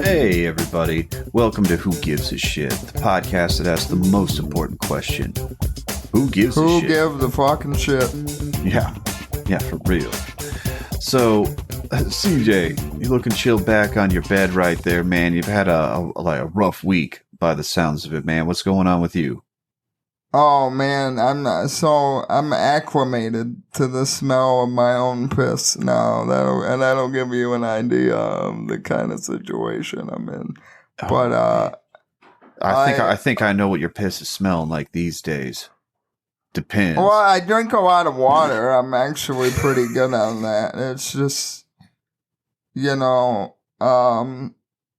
Hey everybody, welcome to Who Gives a Shit, the podcast that asks the most important question. Who gives a shit? Who gives a fucking shit? Yeah, for real. So, CJ, you looking chilled back on your bed right there, man. You've had a rough week by the sounds of it, man. What's going on with you? Oh man, I'm acclimated to the smell of my own piss now. That'll give you an idea of the kind of situation I'm in. But I think I know what your piss is smelling like these days. Depends. Well, I drink a lot of water. I'm actually pretty good on that. It's just,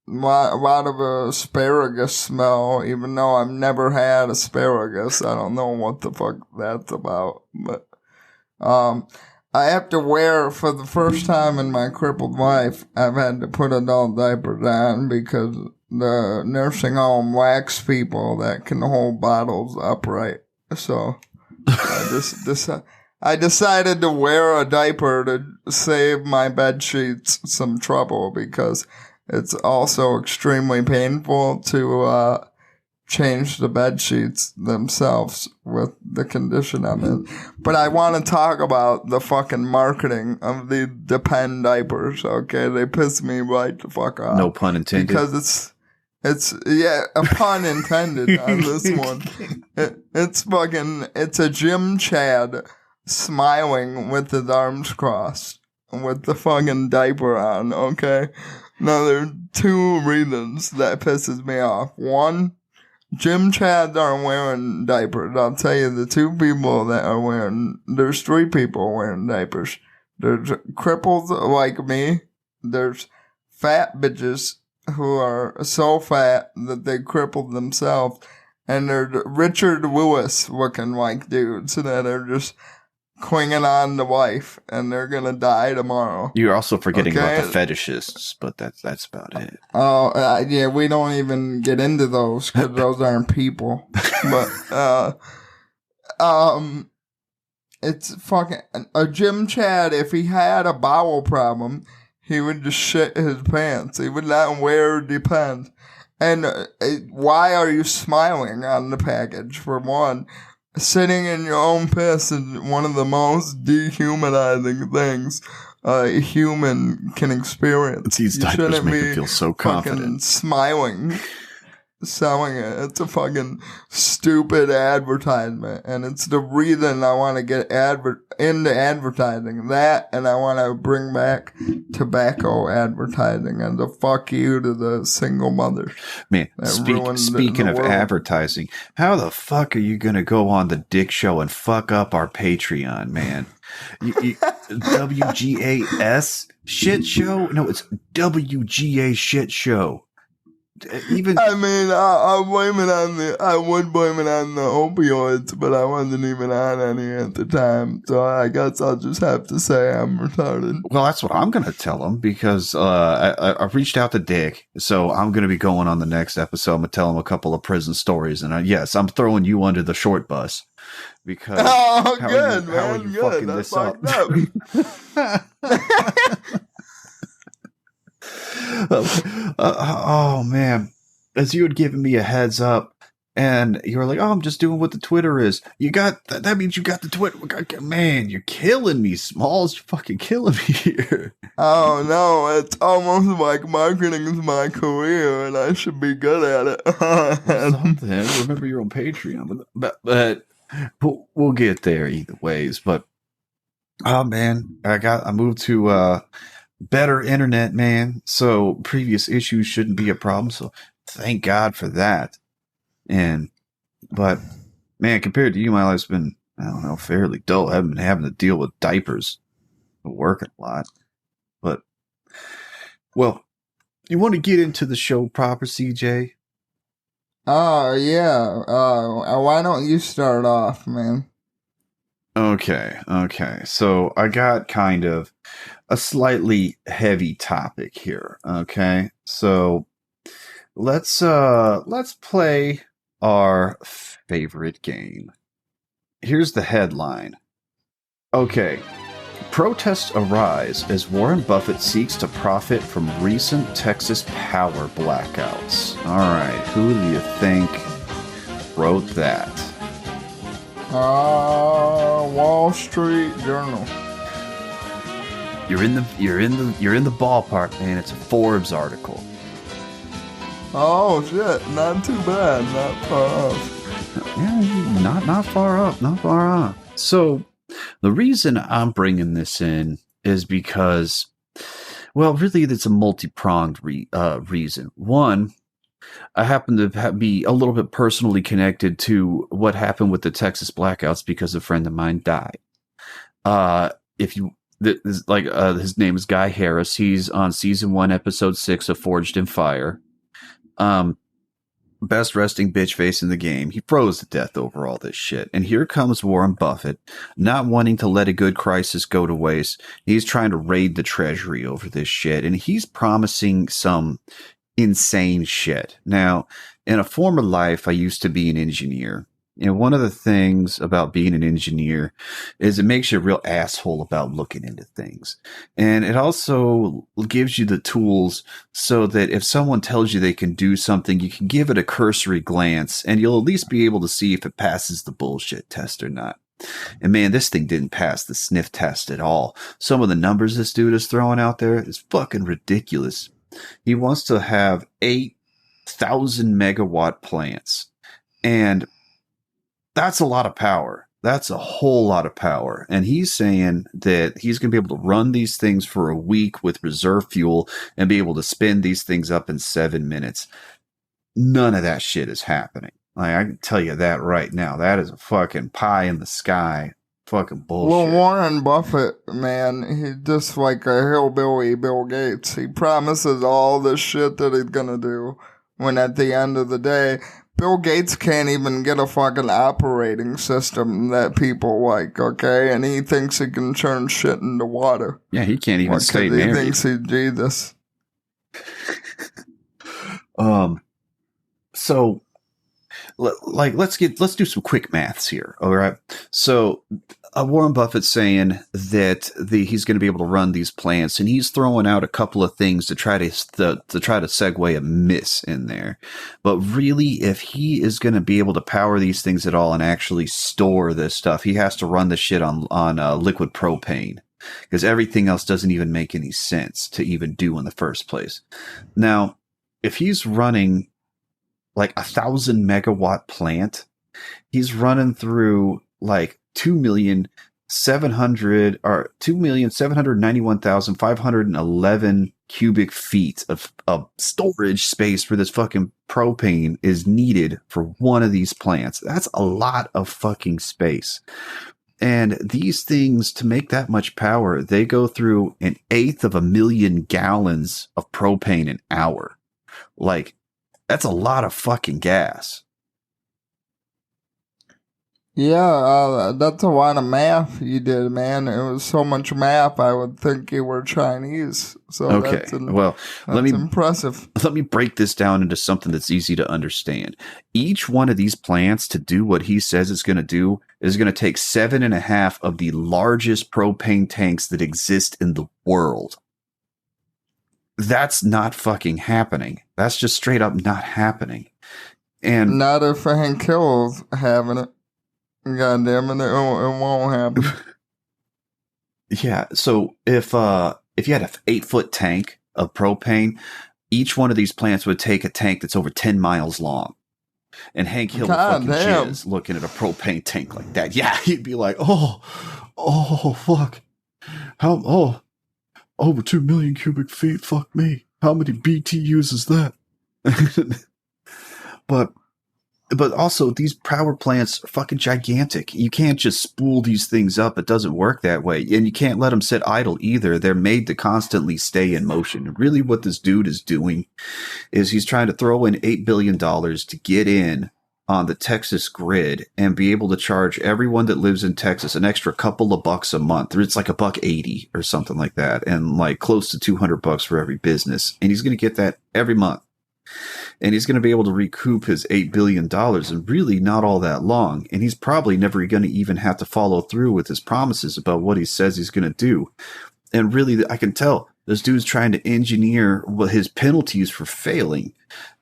a lot of asparagus smell, even though I've never had asparagus. I don't know what the fuck that's about. But I have to wear, for the first time in my crippled life, I've had to put adult diapers on because the nursing home lacks people that can hold bottles upright. So I decided to wear a diaper to save my bed sheets some trouble because it's also extremely painful to change the bed sheets themselves with the condition I'm in. But I want to talk about the fucking marketing of the Depend diapers, okay? They piss me right the fuck off. No pun intended. Because yeah, a pun intended on this one. It's a Jim Chad smiling with his arms crossed with the fucking diaper on, okay? Now, there are two reasons that pisses me off. One, Jim Chads aren't wearing diapers. I'll tell you, the two people that are wearing, there's three people wearing diapers. There's cripples like me. There's fat bitches who are so fat that they crippled themselves. And there's Richard Lewis looking like dudes that are just clinging on to life, and they're gonna die tomorrow. You're also forgetting about the fetishists, but that's about it. Oh, yeah, we don't even get into those because those aren't people. But it's fucking a Jim Chad. If he had a bowel problem, he would just shit his pants. He would not wear Depend. And why are you smiling on the package? For one, sitting in your own piss is one of the most dehumanizing things a human can experience. These diapers make me feel so confident. Smiling, selling it. It's a fucking stupid advertisement, and it's the reason I want to get into advertising. That, and I want to bring back tobacco advertising and the fuck you to the single mother. Man, speaking of advertising, how the fuck are you going to go on the Dick Show and fuck up our Patreon, man? WGAS shit show? No, it's WGA shit show. I would blame it on the opioids, but I wasn't even on any at the time, so I guess I'll just have to say I'm retarded. Well, that's what I'm going to tell him, because I reached out to Dick, so I'm going to be going on the next episode. I'm going to tell him a couple of prison stories, and yes, I'm throwing you under the short bus, because how are you good. fucking That's this up? Oh man, as you had given me a heads up, and you were like, "Oh, I'm just doing what the Twitter is." You got that means you got the Twitter. Man, you're killing me, Smalls. You're fucking killing me here. Oh no, it's almost like marketing is my career, and I should be good at it. Something. Remember, you're on Patreon, but we'll get there either ways. But oh man, I moved to better internet, man, so previous issues shouldn't be a problem, so thank God for that. But man, compared to you, my life's been, I don't know, fairly dull. I haven't been having to deal with diapers, working a lot. But well, you want to get into the show proper, CJ? Oh yeah, why don't you start off, man? Okay. So I got kind of a slightly heavy topic here. Okay. So let's play our favorite game. here's the headline. Okay. Protests arise as Warren Buffett seeks to profit from recent Texas power blackouts. All right, who do you think wrote that? Wall Street Journal. You're in the ballpark, man. It's a Forbes article. Oh shit! Not too bad. Not far off. Yeah, not far up. Not far off. So. The reason I'm bringing this in is because, well, really, it's a multi-pronged reason. One, I happen to be a little bit personally connected to what happened with the Texas blackouts because a friend of mine died. His name is Guy Harris. He's on season 1, episode 6 of Forged in Fire. Best resting bitch face in the game. He froze to death over all this shit. And here comes Warren Buffett, not wanting to let a good crisis go to waste. He's trying to raid the treasury over this shit. And he's promising some insane shit. Now, in a former life, I used to be an engineer. And one of the things about being an engineer is it makes you a real asshole about looking into things. And it also gives you the tools so that if someone tells you they can do something, you can give it a cursory glance and you'll at least be able to see if it passes the bullshit test or not. And man, this thing didn't pass the sniff test at all. Some of the numbers this dude is throwing out there is fucking ridiculous. He wants to have 8,000 megawatt plants. And that's a lot of power. That's a whole lot of power. And he's saying that he's going to be able to run these things for a week with reserve fuel and be able to spin these things up in 7 minutes. None of that shit is happening. Like, I can tell you that right now. That is a fucking pie in the sky. Fucking bullshit. Well, Warren Buffett, man, he's just like a hillbilly Bill Gates. He promises all this shit that he's going to do when at the end of the day, Bill Gates can't even get a fucking operating system that people like, okay? And he thinks he can turn shit into water. Yeah, he can't even stay married. He thinks he's Jesus. So, let's do some quick maths here, all right? So, Warren Buffett's saying that he's going to be able to run these plants, and he's throwing out a couple of things to try to segue a miss in there. But really, if he is going to be able to power these things at all and actually store this stuff, he has to run the shit on liquid propane, because everything else doesn't even make any sense to even do in the first place. Now, if he's running like 1,000 megawatt plant, he's running through like 2,791,511 cubic feet of storage space for this fucking propane is needed for one of these plants. That's a lot of fucking space. And these things, to make that much power, they go through 1/8 of a million gallons of propane an hour. Like, that's a lot of fucking gas. Yeah, that's a lot of math you did, man. It was so much math, I would think you were Chinese. So okay, that's impressive. Let me break this down into something that's easy to understand. Each one of these plants, to do what he says it's going to do, is going to take 7.5 of the largest propane tanks that exist in the world. That's not fucking happening. That's just straight up not happening. And not if Hank Hill's having it. God damn it, it won't happen. Yeah, so if you had an 8-foot tank of propane, each one of these plants would take a tank that's over 10 miles long. And Hank Hill would fucking jizz looking at a propane tank like that. Yeah, he'd be like, oh, fuck. Over 2 million cubic feet, fuck me. How many BTUs is that? But also, these power plants are fucking gigantic. You can't just spool these things up. It doesn't work that way. And you can't let them sit idle either. They're made to constantly stay in motion. Really what this dude is doing is he's trying to throw in $8 billion to get in on the Texas grid and be able to charge everyone that lives in Texas an extra couple of bucks a month. It's like $1.80 or something like that. And like close to $200 for every business. And he's going to get that every month. And he's going to be able to recoup his $8 billion in really not all that long. And he's probably never going to even have to follow through with his promises about what he says he's going to do. And really, I can tell this dude's trying to engineer his penalties for failing.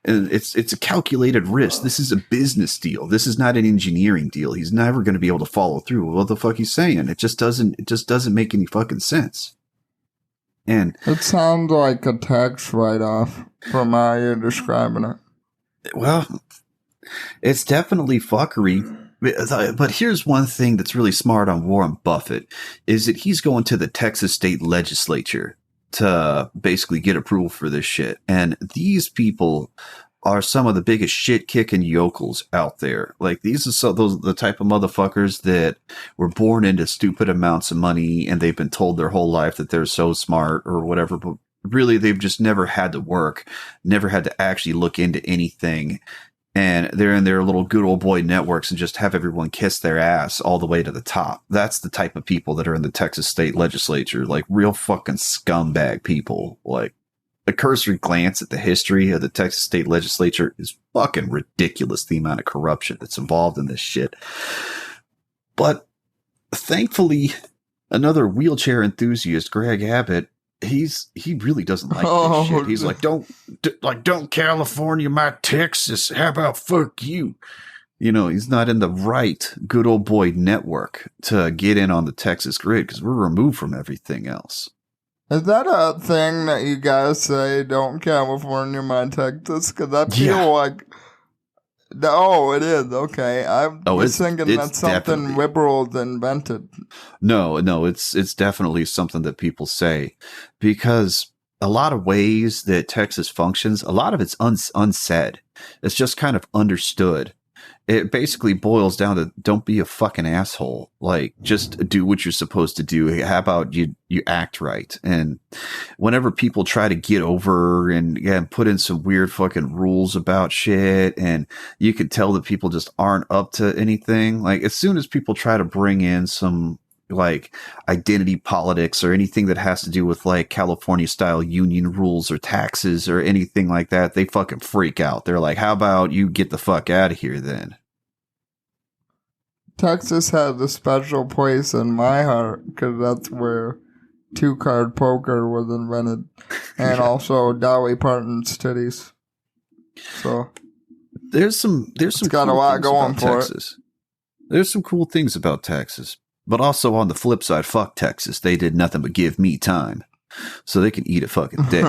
And it's a calculated risk. This is a business deal. This is not an engineering deal. He's never going to be able to follow through with what the fuck he's saying. It just doesn't make any fucking sense. And it sounds like a tax write-off from how you're describing it. Well, it's definitely fuckery. But here's one thing that's really smart on Warren Buffett is that he's going to the Texas state legislature to basically get approval for this shit. And these people are some of the biggest shit kicking yokels out there. Like these are the type of motherfuckers that were born into stupid amounts of money and they've been told their whole life that they're so smart or whatever. But really, they've just never had to work, never had to actually look into anything. And they're in their little good old boy networks and just have everyone kiss their ass all the way to the top. That's the type of people that are in the Texas state legislature, like real fucking scumbag people. Like a cursory glance at the history of the Texas state legislature is fucking ridiculous. The amount of corruption that's involved in this shit. But thankfully, another wheelchair enthusiast, Greg Abbott, he really doesn't like this shit. He's like, don't California my Texas. How about fuck you? You know, he's not in the right good old boy network to get in on the Texas grid because we're removed from everything else. Is that a thing that you guys say, don't California my Texas? Because I feel like... Oh, it is. Okay. I was thinking that's something liberals invented. No, it's definitely something that people say because a lot of ways that Texas functions, a lot of it's unsaid. It's just kind of understood. It basically boils down to don't be a fucking asshole. Like, just do what you're supposed to do. How about you act right? And whenever people try to get over and put in some weird fucking rules about shit, and you can tell that people just aren't up to anything. Like, as soon as people try to bring in some like identity politics or anything that has to do with like California style union rules or taxes or anything like that, they fucking freak out. They're like, how about you get the fuck out of here then? Texas has a special place in my heart because that's where two-card poker was invented and also Dolly Parton's titties. So there's some got a lot going for Texas. There's some cool things about Texas. But also on the flip side, fuck Texas. They did nothing but give me time. So they can eat a fucking dick.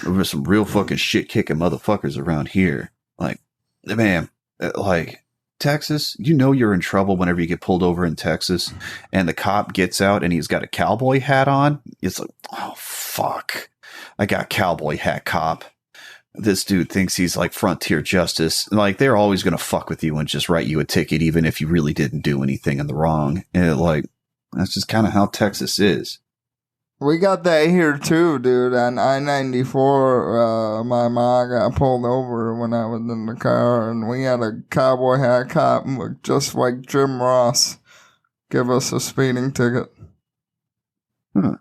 There's some real fucking shit kicking motherfuckers around here. Like, man, like Texas, you know you're in trouble whenever you get pulled over in Texas and the cop gets out and he's got a cowboy hat on. It's like, oh, fuck. I got cowboy hat cop. This dude thinks he's like frontier justice. Like, they're always going to fuck with you and just write you a ticket, even if you really didn't do anything in the wrong. And like, that's just kind of how Texas is. We got that here too, dude. On I-94, my mom got pulled over when I was in the car, and we had a cowboy hat cop just like Jim Ross give us a speeding ticket. Huh.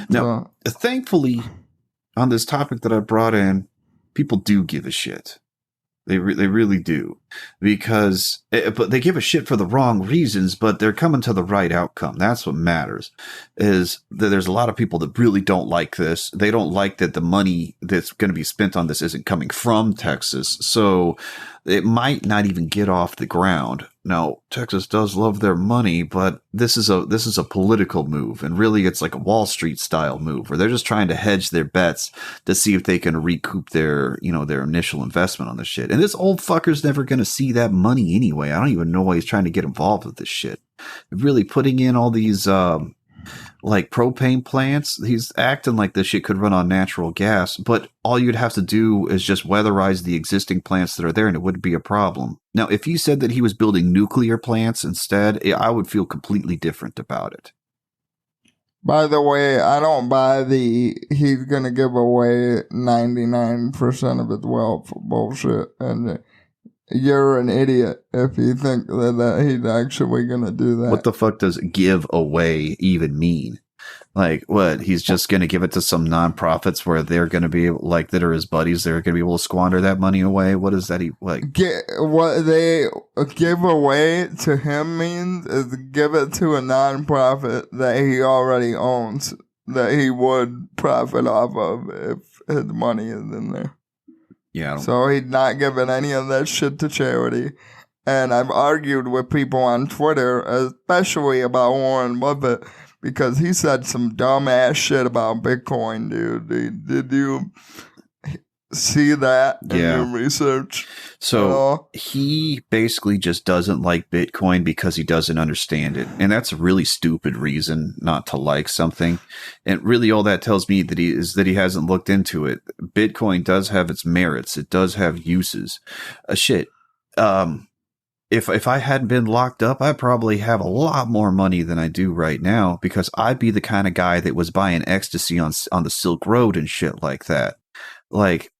Now, thankfully, on this topic that I brought in, people do give a shit. They really do, because but they give a shit for the wrong reasons, but they're coming to the right outcome. That's what matters. Is that there's a lot of people that really don't like this. They don't like that the money that's going to be spent on this isn't coming from Texas, so it might not even get off the ground. Now, Texas does love their money, but this is a political move, and really it's like a Wall Street style move where they're just trying to hedge their bets to see if they can recoup their initial investment on this shit. And this old fucker's never going to see that money anyway. I don't even know why he's trying to get involved with this shit. Really putting in all these like propane plants, he's acting like this shit could run on natural gas, but all you'd have to do is just weatherize the existing plants that are there and it wouldn't be a problem. Now, if you said that he was building nuclear plants instead, I would feel completely different about it. By the way, I don't buy he's going to give away 99% of his wealth bullshit, and you're an idiot if you think that he's actually going to do that. What the fuck does give away even mean? Like, what? He's just going to give it to some nonprofits where they're going to be like, that are his buddies. They're going to be able to squander that money away. What is that? He like What they give away to him means is give it to a nonprofit that he already owns, that he would profit off of if his money is in there. Yeah. So he's not giving any of that shit to charity. And I've argued with people on Twitter, especially about Warren Buffett, because he said some dumbass shit about Bitcoin, dude. Did you see that in your research? So he basically just doesn't like Bitcoin because he doesn't understand it. And that's a really stupid reason not to like something. And really all that tells me that he hasn't looked into it. Bitcoin does have its merits. It does have uses. If I hadn't been locked up, I'd probably have a lot more money than I do right now, because I'd be the kind of guy that was buying ecstasy on the Silk Road and shit like that. Like,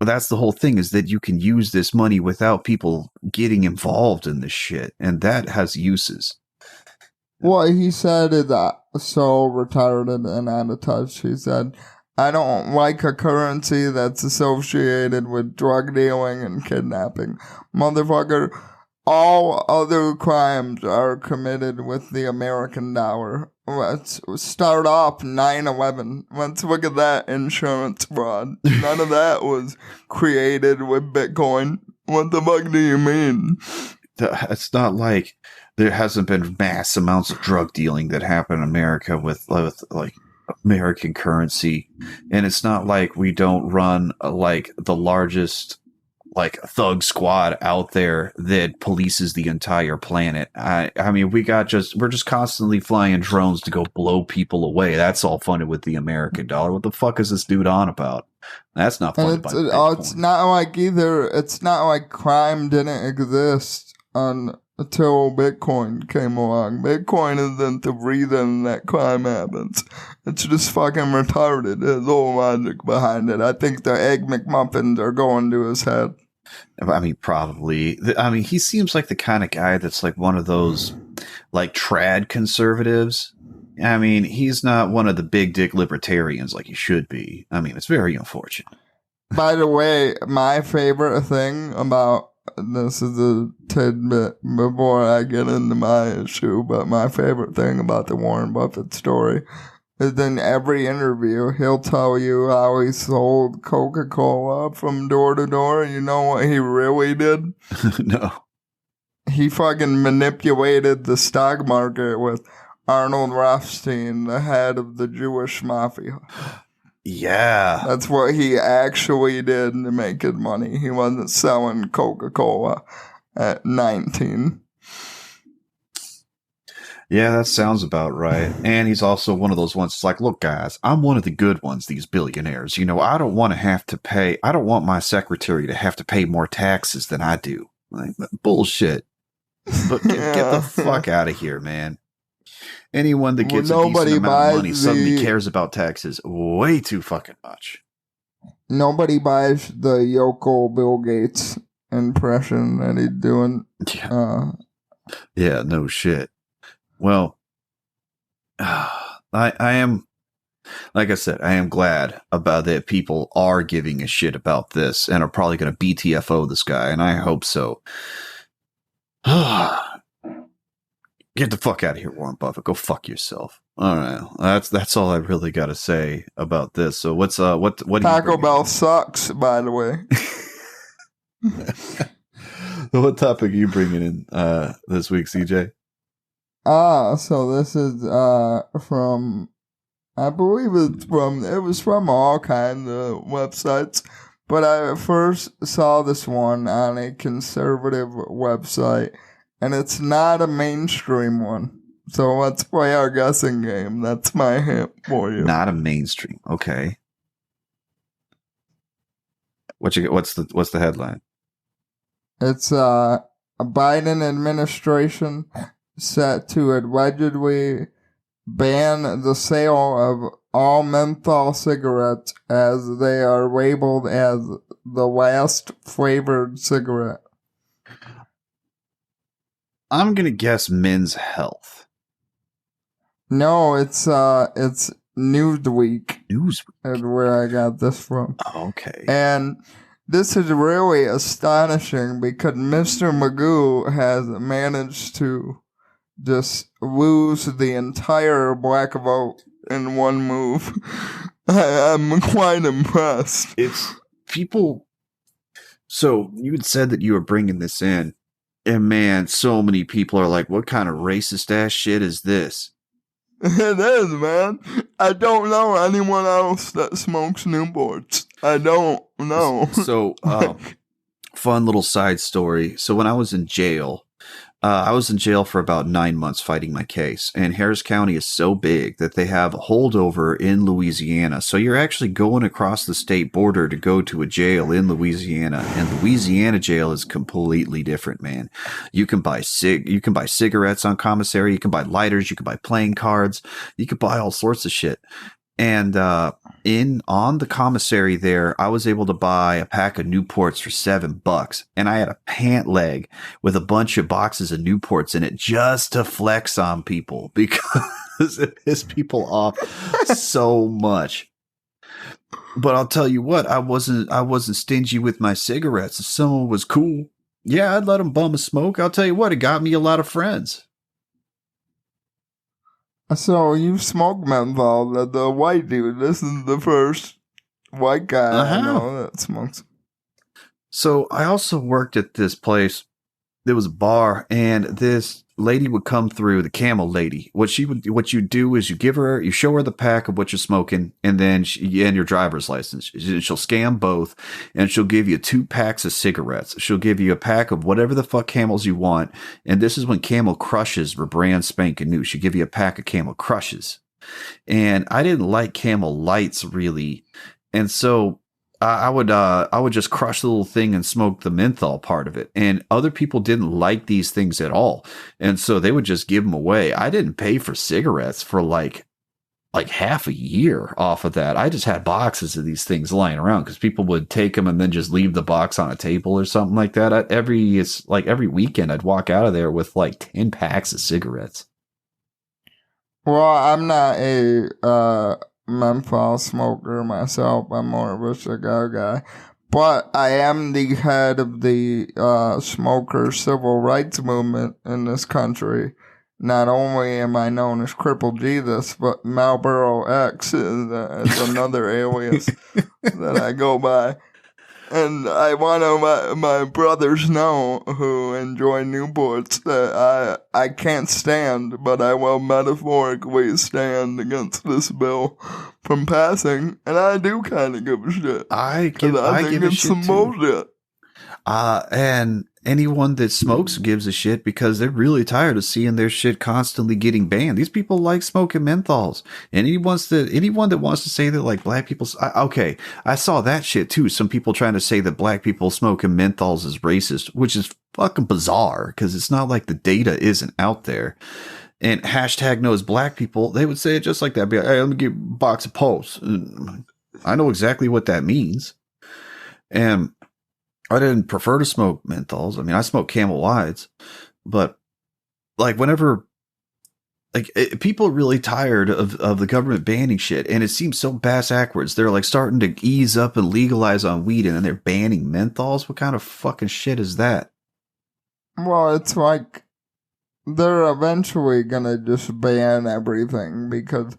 that's the whole thing, is that you can use this money without people getting involved in this shit, and that has uses. What he said is so retarded and out of touch. He said, I don't like a currency that's associated with drug dealing and kidnapping. Motherfucker, all other crimes are committed with the American dollar. Let's start off 9/11. Let's look at that insurance fraud. None of that was created with Bitcoin. What the fuck do you mean? It's not like there hasn't been mass amounts of drug dealing that happen in America with like American currency. And it's not like we don't run like the largest like thug squad out there that polices the entire planet. I mean, we're just constantly flying drones to go blow people away. That's all funded with the American dollar. What the fuck is this dude on about? That's not funded by Bitcoin. It's not like it's not like crime didn't exist until Bitcoin came along. Bitcoin isn't the reason that crime happens. It's just fucking retarded. There's no logic behind it. I think the Egg McMuffins are going to his head. I mean, probably. I mean, he seems like the kind of guy that's like one of those like trad conservatives. I mean, he's not one of the big dick libertarians like he should be. I mean, it's very unfortunate. By the way, my favorite thing about this is a tidbit before I get into my issue, but my favorite thing about the Warren Buffett story is in every interview, he'll tell you how he sold Coca-Cola from door to door. You know what he really did? No. He fucking manipulated the stock market with Arnold Rothstein, the head of the Jewish mafia. Yeah. That's what he actually did to make his money. He wasn't selling Coca-Cola at 19. Yeah, that sounds about right. And he's also one of those ones that's like, look, guys, I'm one of the good ones, these billionaires. You know, I don't want my secretary to have to pay more taxes than I do. Like, bullshit. But get the fuck out of here, man. Anyone that gets a decent amount of money suddenly cares about taxes way too fucking much. Nobody buys the Yoko Bill Gates impression that he's doing. Yeah, yeah, no shit. Well, I am, like I said, I am glad about that people are giving a shit about this and are probably going to BTFO this guy, and I hope so. Get the fuck out of here, Warren Buffett. Go fuck yourself. All right, that's all I really got to say about this. So what Taco Bell sucks, by the way. What topic are you bringing in this week, CJ? So this is from, I believe it was from all kinds of websites, but I first saw this one on a conservative website, and it's not a mainstream one. So let's play our guessing game. That's my hint for you. Not a mainstream. Okay. What's the headline? It's a Biden administration set to allegedly ban the sale of all menthol cigarettes as they are labeled as the last flavored cigarette. I'm going to guess Men's Health. No, it's Newsweek. News. Is where I got this from. Okay. And this is really astonishing because Mr. Magoo has managed to just lose the entire black vote in one move. I'm quite impressed. It's people. So you had said that you were bringing this in, and man, so many people are like, "What kind of racist ass shit is this?" It is, man. I don't know anyone else that smokes Newports. I don't know. So, fun little side story. So when I was in jail, I was in jail for about 9 months fighting my case. And Harris County is so big that they have a holdover in Louisiana. So you're actually going across the state border to go to a jail in Louisiana. And Louisiana jail is completely different, man. You can buy cigarettes on commissary. You can buy lighters. You can buy playing cards. You can buy all sorts of shit. And on the commissary there, I was able to buy a pack of Newports for $7, and I had a pant leg with a bunch of boxes of Newports in it just to flex on people because it pissed people off so much. But I'll tell you what, I wasn't stingy with my cigarettes. If someone was cool, yeah, I'd let them bum a smoke. I'll tell you what, it got me a lot of friends. So you smoke menthol, the white dude. This is the first white guy I know that smokes. So I also worked at this place. There was a bar, and this lady would come through, the Camel lady. What you do is you show her the pack of what you're smoking, and then and your driver's license. She'll scan both, and she'll give you 2 packs of cigarettes. She'll give you a pack of whatever the fuck Camels you want, and this is when Camel Crushes were brand spanking new. She'll give you a pack of Camel Crushes, and I didn't like Camel Lights really, and so I would just crush the little thing and smoke the menthol part of it. And other people didn't like these things at all. And so they would just give them away. I didn't pay for cigarettes for like half a year off of that. I just had boxes of these things lying around because people would take them and then just leave the box on a table or something like that. Every weekend I'd walk out of there with like 10 packs of cigarettes. Well, I'm not a menthol smoker myself. I'm more of a cigar guy. But I am the head of the smoker civil rights movement in this country. Not only am I known as Cripple Jesus, but Marlboro X is another alias that I go by. And I want to my brothers know who enjoy Newports that I can't stand, but I will metaphorically stand against this bill from passing, and I do kind of give a shit. I think it's some bullshit. And anyone that smokes gives a shit because they're really tired of seeing their shit constantly getting banned. These people like smoking menthols. And anyone that wants to say that like black people, okay, I saw that shit too. Some people trying to say that black people smoking menthols is racist, which is fucking bizarre because it's not like the data isn't out there. And hashtag knows black people, they would say it just like that. Be like, hey, let me get a box of Posts. I know exactly what that means. And I didn't prefer to smoke menthols. I mean, I smoke Camel Whites, but like whenever, people are really tired of the government banning shit, and it seems so backwards. They're like starting to ease up and legalize on weed, and then they're banning menthols. What kind of fucking shit is that? Well, it's like they're eventually gonna just ban everything because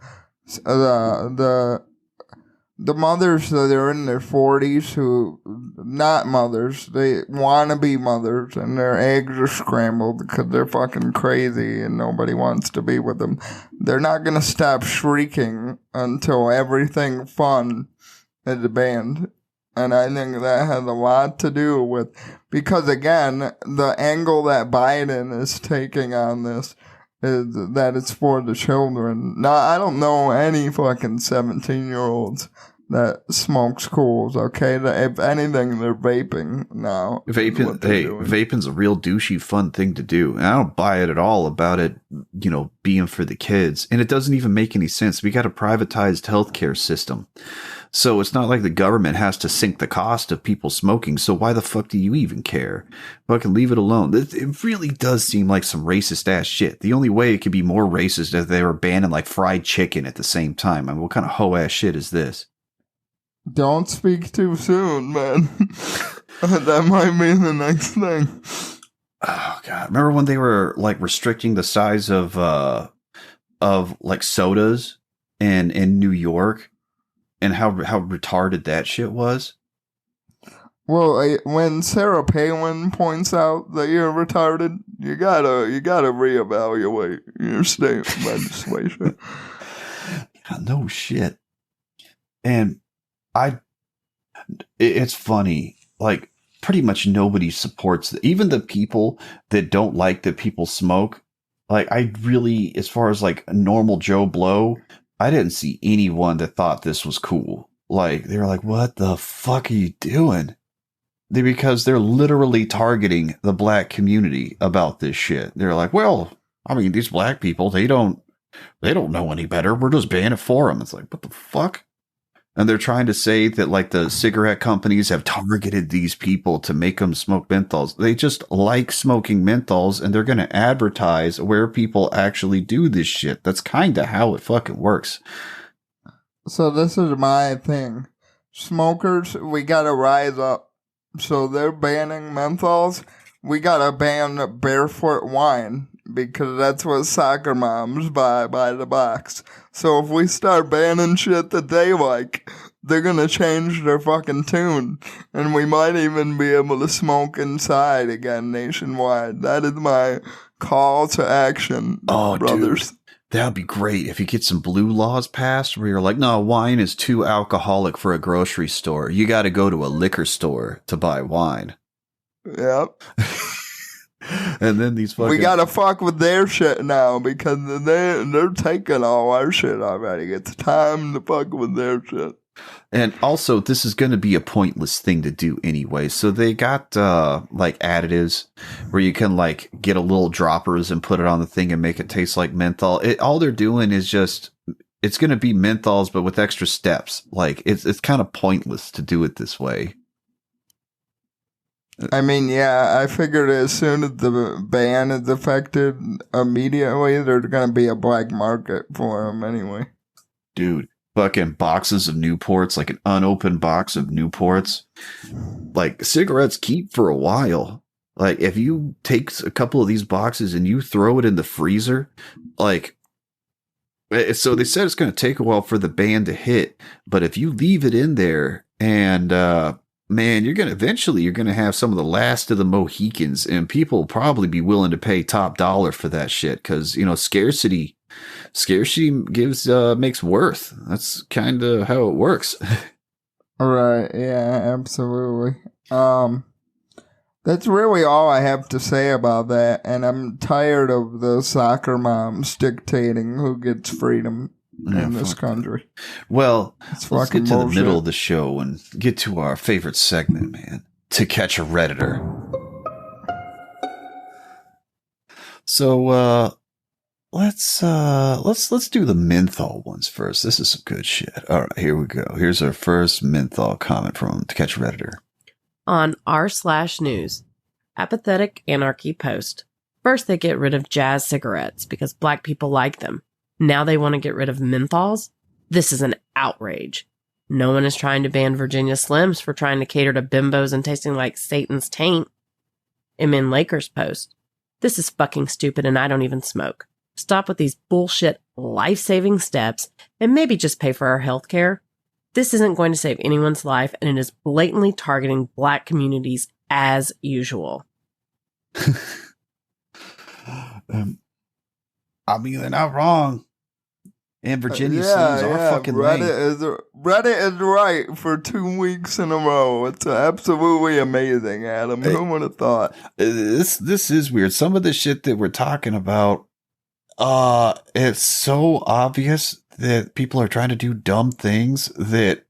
the mothers that are in their 40s who, not mothers, they want to be mothers and their eggs are scrambled because they're fucking crazy and nobody wants to be with them. They're not going to stop shrieking until everything fun is banned. And I think that has a lot to do with, because again, the angle that Biden is taking on this is that it's for the children. Now, I don't know any fucking 17-year-olds that smokes cools, okay? If anything, they're vaping now. Vaping's a real douchey fun thing to do. And I don't buy it at all about it, being for the kids. And it doesn't even make any sense. We got a privatized healthcare system. So it's not like the government has to sink the cost of people smoking. So why the fuck do you even care? Fucking leave it alone. It really does seem like some racist ass shit. The only way it could be more racist is if they were banning like fried chicken at the same time. I mean, what kind of hoe ass shit is this? Don't speak too soon, man. That might be the next thing. Oh god! Remember when they were like restricting the size of like sodas in New York? And how retarded that shit was? Well, when Sarah Palin points out that you're retarded, you gotta reevaluate your state legislation. Yeah, no shit. And it's funny. Like pretty much nobody supports even the people that don't like that people smoke. Like I really, as far as like a normal Joe Blow, I didn't see anyone that thought this was cool. Like, they were like, what the fuck are you doing? Because they're literally targeting the black community about this shit. They're like, well, I mean, these black people, they don't know any better. We're just banning it for them. It's like, what the fuck? And they're trying to say that like the cigarette companies have targeted these people to make them smoke menthols. They just like smoking menthols and they're going to advertise where people actually do this shit. That's kind of how it fucking works. So this is my thing. Smokers, we got to rise up. So they're banning menthols. We got to ban barefoot wine because that's what soccer moms buy by the box. So if we start banning shit that they like, they're gonna change their fucking tune. And we might even be able to smoke inside again nationwide. That is my call to action, brothers. Dude, that would be great if you get some blue laws passed where you're like, no, wine is too alcoholic for a grocery store. You got to go to a liquor store to buy wine. Yep. And then these fucking... We gotta fuck with their shit now because they're taking all our shit already. It's time to fuck with their shit. And also, this is going to be a pointless thing to do anyway. So they got like additives where you can like get a little droppers and put it on the thing and make it taste like menthol. All they're doing is just, it's going to be menthols, but with extra steps. Like it's kind of pointless to do it this way. I mean, yeah, I figured as soon as the ban is affected, immediately there's going to be a black market for them anyway. Dude, fucking boxes of Newports, like an unopened box of Newports. Like, cigarettes keep for a while. Like, if you take a couple of these boxes and you throw it in the freezer, like, so they said it's going to take a while for the ban to hit, but if you leave it in there and, man, you're going to have some of the last of the Mohicans, and people will probably be willing to pay top dollar for that shit. Cause scarcity gives, makes worth. That's kind of how it works. All right. Yeah, absolutely. That's really all I have to say about that. And I'm tired of the soccer moms dictating who gets freedom in this country. Well, let's get to bullshit. The middle of the show and get to our favorite segment, man. To Catch a Redditor. So let's do the menthol ones first. This is some good shit. All right, here we go. Here's our first menthol comment from To Catch a Redditor. On r/news, apathetic anarchy post. First they get rid of jazz cigarettes because black people like them. Now they want to get rid of menthols? This is an outrage. No one is trying to ban Virginia Slims for trying to cater to bimbos and tasting like Satan's taint. MN Lakers post. This is fucking stupid and I don't even smoke. Stop with these bullshit life-saving steps and maybe just pay for our health care. This isn't going to save anyone's life and it is blatantly targeting black communities as usual. I mean, they're not wrong. And Virginia Slims are fucking Reddit is right for 2 weeks in a row. It's absolutely amazing, Adam. Who would have thought? This is weird. Some of the shit that we're talking about, it's so obvious that people are trying to do dumb things that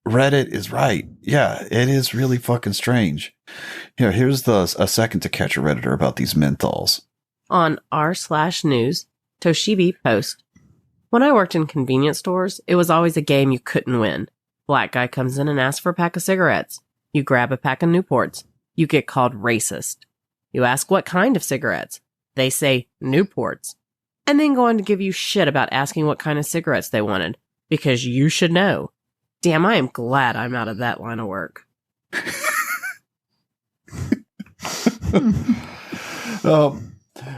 Reddit is right. Yeah, it is really fucking strange. Here, here's a second to catch a Redditor about these menthols. On r/news, Toshibi post. When I worked in convenience stores, it was always a game you couldn't win. Black guy comes in and asks for a pack of cigarettes. You grab a pack of Newports. You get called racist. You ask what kind of cigarettes. They say Newports. And then go on to give you shit about asking what kind of cigarettes they wanted. Because you should know. Damn, I am glad I'm out of that line of work.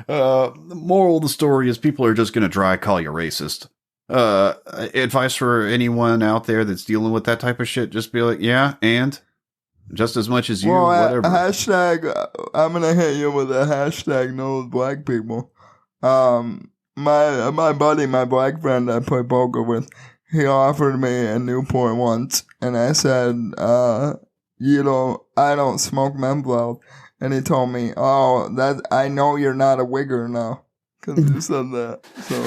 The moral of the story is people are just going to dry call you racist. Advice for anyone out there that's dealing with that type of shit, just be like, yeah, and just as much as you, whatever. Hashtag, I'm going to hit you with a hashtag no black people. My buddy, my black friend I play poker with, he offered me a Newport once, and I said, I don't smoke menthol. And he told me, oh, that I know you're not a wigger now, because you said that. So,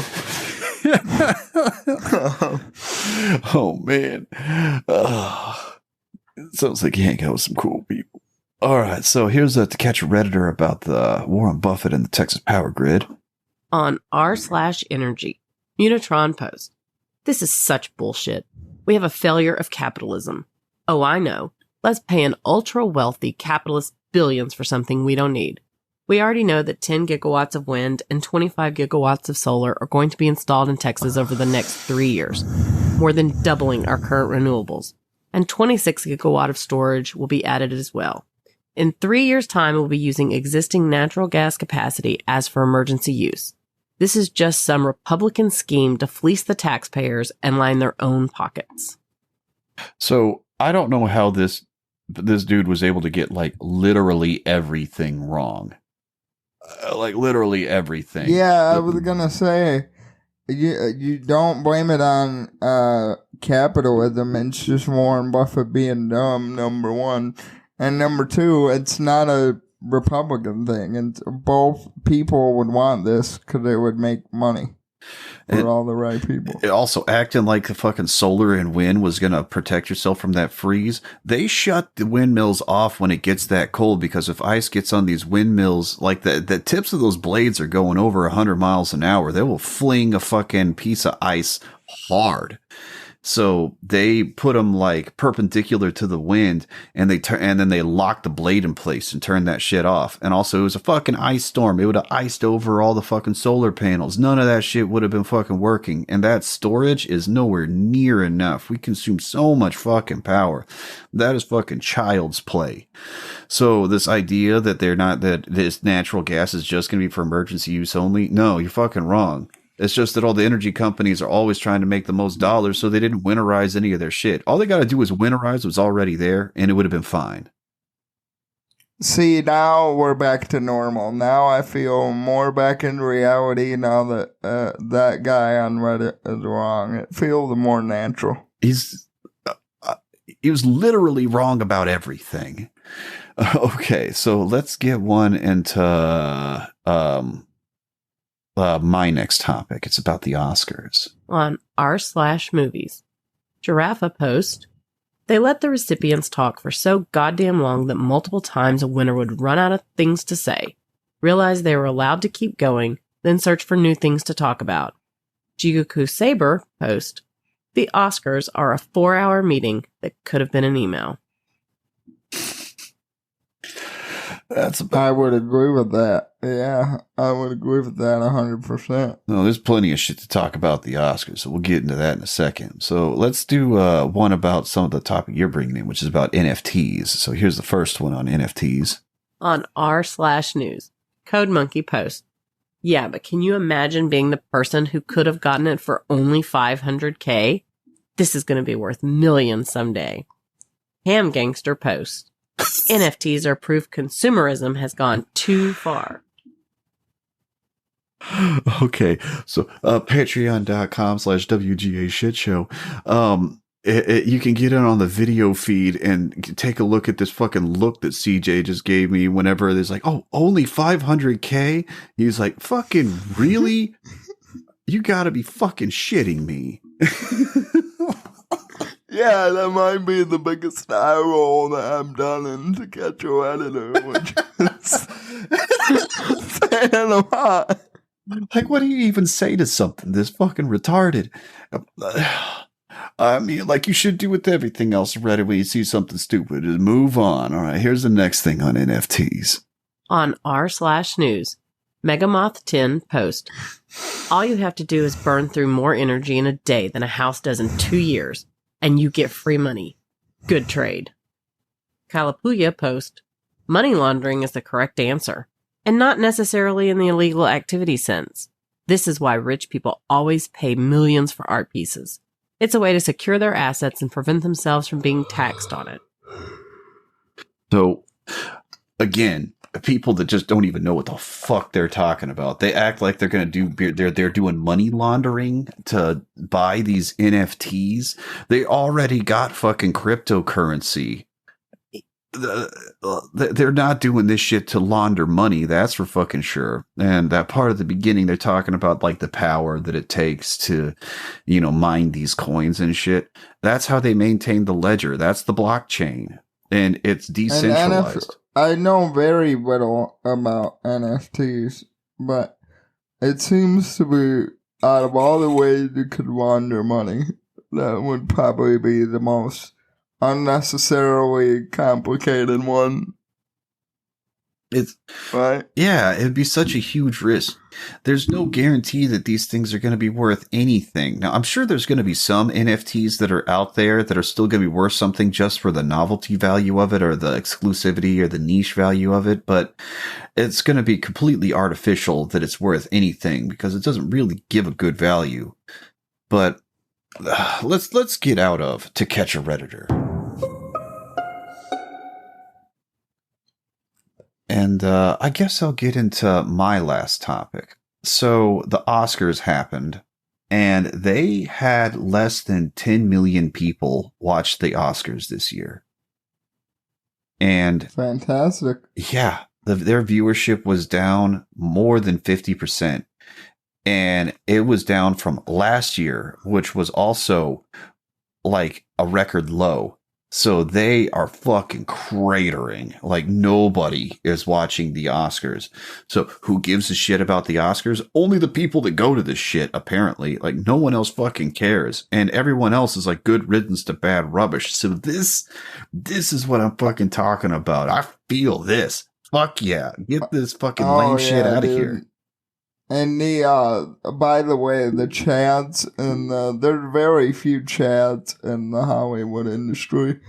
oh man, sounds like you hang out with some cool people. All right, so here's to catch a Redditor about the war on Buffett and the Texas power grid. On r/energy, Unitron post. This is such bullshit. We have a failure of capitalism. Oh, I know. Let's pay an ultra-wealthy capitalist billions for something we don't need. We already know that 10 gigawatts of wind and 25 gigawatts of solar are going to be installed in Texas over the next 3 years, more than doubling our current renewables. And 26 gigawatt of storage will be added as well. In 3 years' time, we'll be using existing natural gas capacity as for emergency use. This is just some Republican scheme to fleece the taxpayers and line their own pockets. So I don't know how this dude was able to get like literally everything wrong. Like literally everything. Yeah, I was gonna say, you don't blame it on capitalism. It's just Warren Buffett being dumb, number one. And number two, it's not a Republican thing. And both people would want this because it would make money for all the right people. It also acting like the fucking solar and wind was going to protect yourself from that freeze. They shut the windmills off when it gets that cold, because if ice gets on these windmills, like the tips of those blades are going over 100 miles an hour, they will fling a fucking piece of ice hard. So they put them like perpendicular to the wind, and then they lock the blade in place and turn that shit off. And also, it was a fucking ice storm. It would have iced over all the fucking solar panels. None of that shit would have been fucking working. And that storage is nowhere near enough. We consume so much fucking power. That is fucking child's play. So this idea that that this natural gas is just going to be for emergency use only. No, you're fucking wrong. It's just that all the energy companies are always trying to make the most dollars, so they didn't winterize any of their shit. All they got to do is winterize what's already there, and it would have been fine. See, now we're back to normal. Now I feel more back in reality now that that guy on Reddit is wrong. It feels more natural. He was literally wrong about everything. Okay, so let's get one into my next topic. It's about the Oscars. On r/movies, Giraffe post. They let the recipients talk for so goddamn long that multiple times a winner would run out of things to say, realize they were allowed to keep going, then search for new things to talk about. Jigoku Saber post. The Oscars are a 4-hour meeting that could have been an email. I would agree with that. Yeah, I would agree with that 100%. No, there's plenty of shit to talk about the Oscars, so we'll get into that in a second. So let's do one about some of the topic you're bringing in, which is about NFTs. So here's the first one on NFTs. On r/news, Code Monkey post. Yeah, but can you imagine being the person who could have gotten it for only $500K? This is going to be worth millions someday. Ham Gangster post. NFTs are proof consumerism has gone too far. Okay, so patreon.com/WGA shit show. You can get in on the video feed and take a look at this fucking look that CJ just gave me whenever there's like, oh, only $500K. He's like, fucking really? You gotta be fucking shitting me. Yeah, that might be the biggest eye roll that I've done in To Catch a Redditor, which is saying a lot. Like, what do you even say to something this fucking retarded? I mean, like you should do with everything else, Reddit, when you see something stupid, is move on. All right, here's the next thing on NFTs. On r/news, Megamoth 10 post. All you have to do is burn through more energy in a day than a house does in 2 years, and you get free money. Good trade. Kalapuya post. Money laundering is the correct answer, and not necessarily in the illegal activity sense. This is why rich people always pay millions for art pieces. It's a way to secure their assets and prevent themselves from being taxed on it. So, again, people that just don't even know what the fuck they're talking about. They act like they're going to do, they're doing money laundering to buy these NFTs. They already got fucking cryptocurrency. They're not doing this shit to launder money. That's for fucking sure. And that part of the beginning, they're talking about like the power that it takes to, mine these coins and shit. That's how they maintain the ledger. That's the blockchain. And it's decentralized. I know very little about NFTs, but it seems to be out of all the ways you could launder money, that would probably be the most unnecessarily complicated one. It's right. Yeah, it'd be such a huge risk. There's no guarantee that these things are going to be worth anything. Now, I'm sure there's going to be some NFTs that are out there that are still going to be worth something just for the novelty value of it or the exclusivity or the niche value of it, but it's going to be completely artificial that it's worth anything because it doesn't really give a good value. But let's get out of To Catch a Redditor. And I guess I'll get into my last topic. So the Oscars happened, and they had less than 10 million people watch the Oscars this year. And fantastic. Yeah, their viewership was down more than 50%. And it was down from last year, which was also like a record low. So they are fucking cratering. Like nobody is watching the Oscars. So who gives a shit about the Oscars? Only the people that go to this shit, apparently. Like no one else fucking cares. And everyone else is like good riddance to bad rubbish. So this is what I'm fucking talking about. I feel this. Fuck yeah. Get this fucking lame shit out of here. And by the way, the chads, and there are very few chads in the Hollywood industry,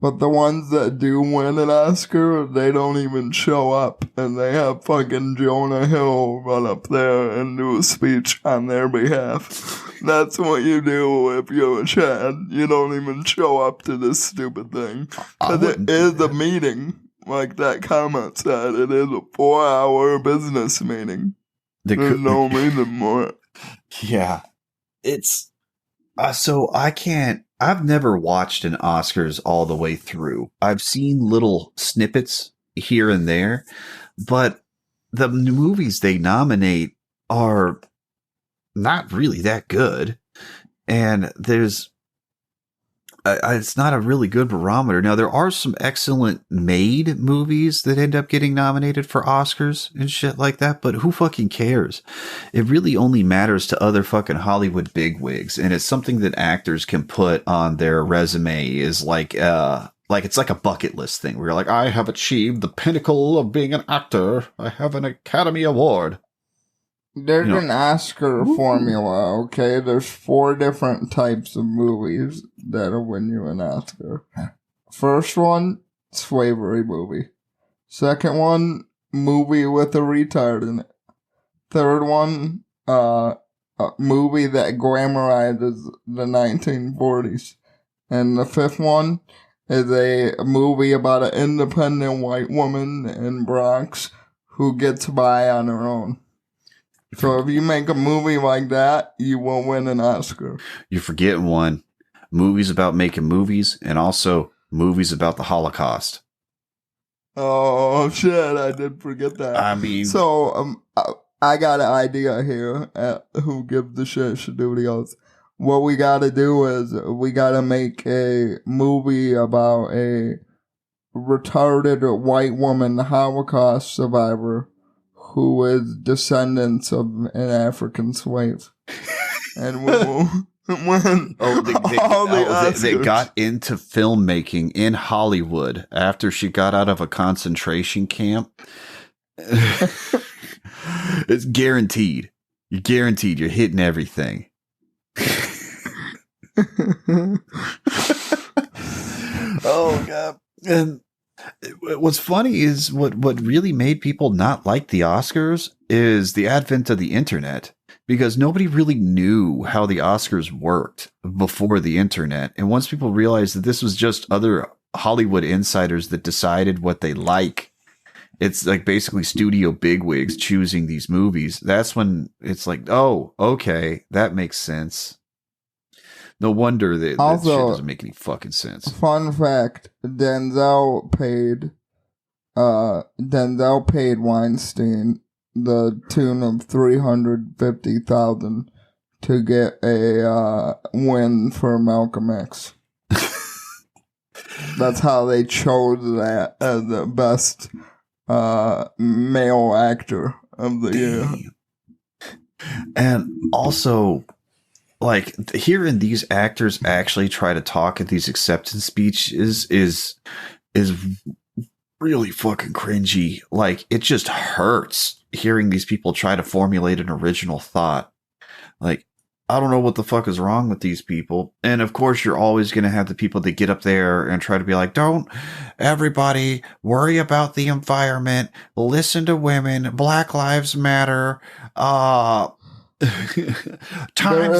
but the ones that do win an Oscar, they don't even show up, and they have fucking Jonah Hill run up there and do a speech on their behalf. That's what you do if you're a chad. You don't even show up to this stupid thing. Because it is a meeting, like that comment said. It is a 4-hour business meeting. There's no reason more. Yeah. It's so I've never watched an Oscars all the way through. I've seen little snippets here and there, but the movies they nominate are not really that good. And it's not a really good barometer. Now, there are some excellent made movies that end up getting nominated for Oscars and shit like that, but who fucking cares? It really only matters to other fucking Hollywood bigwigs, and it's something that actors can put on their resume is like it's like a bucket list thing where you're like, I have achieved the pinnacle of being an actor. I have an Academy Award. There's an Oscar formula, okay? There's 4 different types of movies that'll win you an Oscar. First one, slavery movie. Second one, movie with a retard in it. Third one, a movie that glamorizes the 1940s. And the fifth one is a movie about an independent white woman in Bronx who gets by on her own. So if you make a movie like that, you will win an Oscar. You're forgetting one. Movies about making movies, and also movies about the Holocaust. Oh, shit, I did forget that. I mean... So, I got an idea here at Who Gives the Shit Studios. what we gotta do is we gotta make a movie about a retarded white woman Holocaust survivor who is descendants of an African slave. And we will win all the Oscars. They got into filmmaking in Hollywood after she got out of a concentration camp. It's guaranteed. You're guaranteed you're hitting everything. Oh, God. And what's funny is what really made people not like the Oscars is the advent of the internet, because nobody really knew how the Oscars worked before the internet. And once people realized that this was just other Hollywood insiders that decided what they like, it's like basically studio bigwigs choosing these movies. That's when it's like, oh, okay, that makes sense. No wonder that shit doesn't make any fucking sense. Fun fact: Denzel paid Weinstein the tune of $350,000 to get a win for Malcolm X. That's how they chose that as the best male actor of the year. And also, like, hearing these actors actually try to talk at these acceptance speeches is really fucking cringy. Like, it just hurts hearing these people try to formulate an original thought. Like, I don't know what the fuck is wrong with these people. And of course, you're always going to have the people that get up there and try to be like, don't everybody worry about the environment. Listen to women. Black Lives Matter. There's